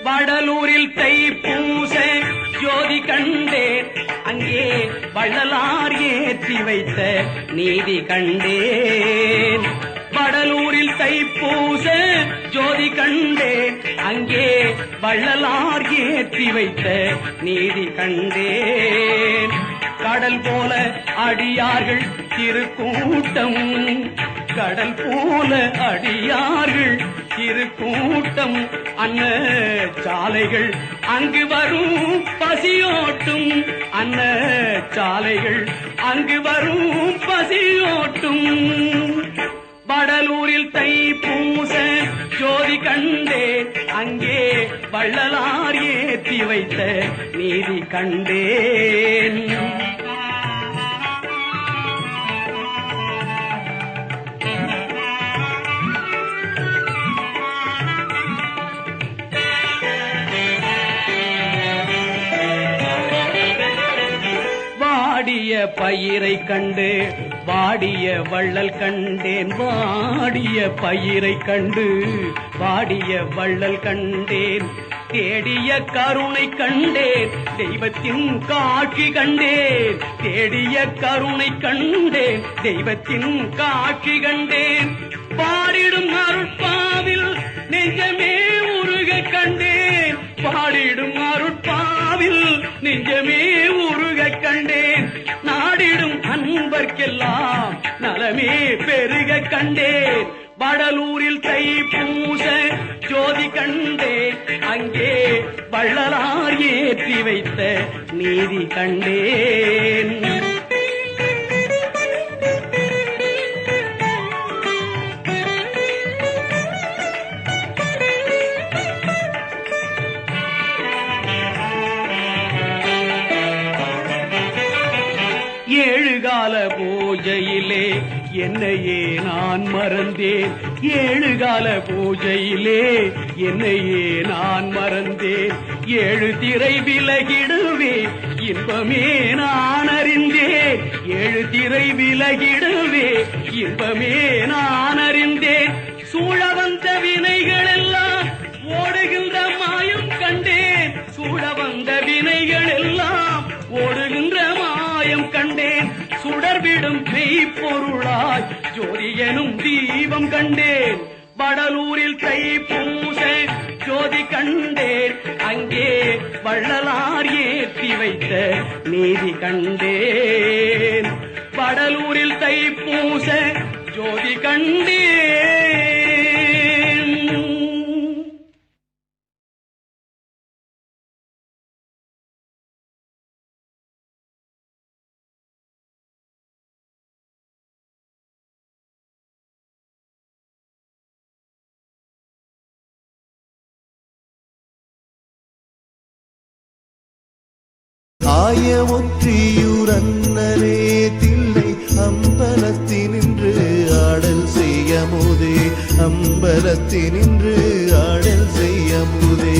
வடலூரில் தைப்பூச ஜோதி கண்டேன், அங்கே வள்ளலார் ஏற்றி வைத்த நீதி கண்டேன். வடலூரில் தைப்பூச ஜோதி கண்டேன், அங்கே வள்ளலார் ஏற்றி வைத்த நீதி கண்டேன். கடல் போல அடியார்கள் திருக்கூட்டம், கடல் போல அடியார்கள் திருக்கூட்டம், அன்ன சாலைகள் அங்கு வரும் பசியோட்டும், அன்ன சாலைகள் அங்கு வரும் பசியோட்டும். வடலூரில் தைப்பூச ஜோதி கண்டேன், அங்கே வள்ளலார் ஏற்றி வைத்த நீதி கண்டேன். வாடிய பயிரை கண்டு வாடிய வள்ளல் கண்டேன், வாடிய பயிரை கண்டு வாடிய வள்ளல் கண்டேன். தேடிய கருணை கண்டேன், தெய்வத்தின் காட்சி கண்டேன், தேடிய கருணை கண்டேன், தெய்வத்தின் காட்சி கண்டேன். பாடிடும் அருட்பாவில் நெஞ்சமே உருக கண்டேன், பாடிடும் அருட்பாவில் நெஞ்சமே உருக கண்டேன். நாடிடும் அன்பர்க்கெல்லாம் நலமே பெருக கண்டேன். வடலூரில் தைப்பூச ஜோதி கண்டேன், அங்கே வள்ளலார் ஏற்றி வைத்த நீதி கண்டேன். ஏழுகால பூஜையிலே என்னையே நான் மறந்தேன், ஏழுகால பூஜையிலே என்னையே நான் மறந்தேன். ஏழு திரை விலகிடுவே இன்பமே நான் அறிந்தேன், ஏழு திரை விலகிடுவே இன்பமே நான் அறிந்தேன். சூழ வந்த வினைகள் எல்லாம் ஓடுகின்ற மாயம் கண்டேன், சூழ வந்த வினைகள் எல்லாம் ஓடுகின்ற மாயம் கண்டேன். சுடர்விடும் மெய்ப்பொருளாய் ஜோதி எனும் தீபம் கண்டேன். வடலூரில் தைப்பூச ஜோதி கண்டேன், அங்கே வள்ளலார் ஏற்றி வைத்த நீதி கண்டேன். வடலூரில் தைப்பூச ஜோதி கண்டேன். ஆய ஒற்றியூரன்னரே தில்லை அம்பலத்தினின்று ஆடல் செய்யமுதே, அம்பலத்தினின்று ஆடல் செய்யமுதே.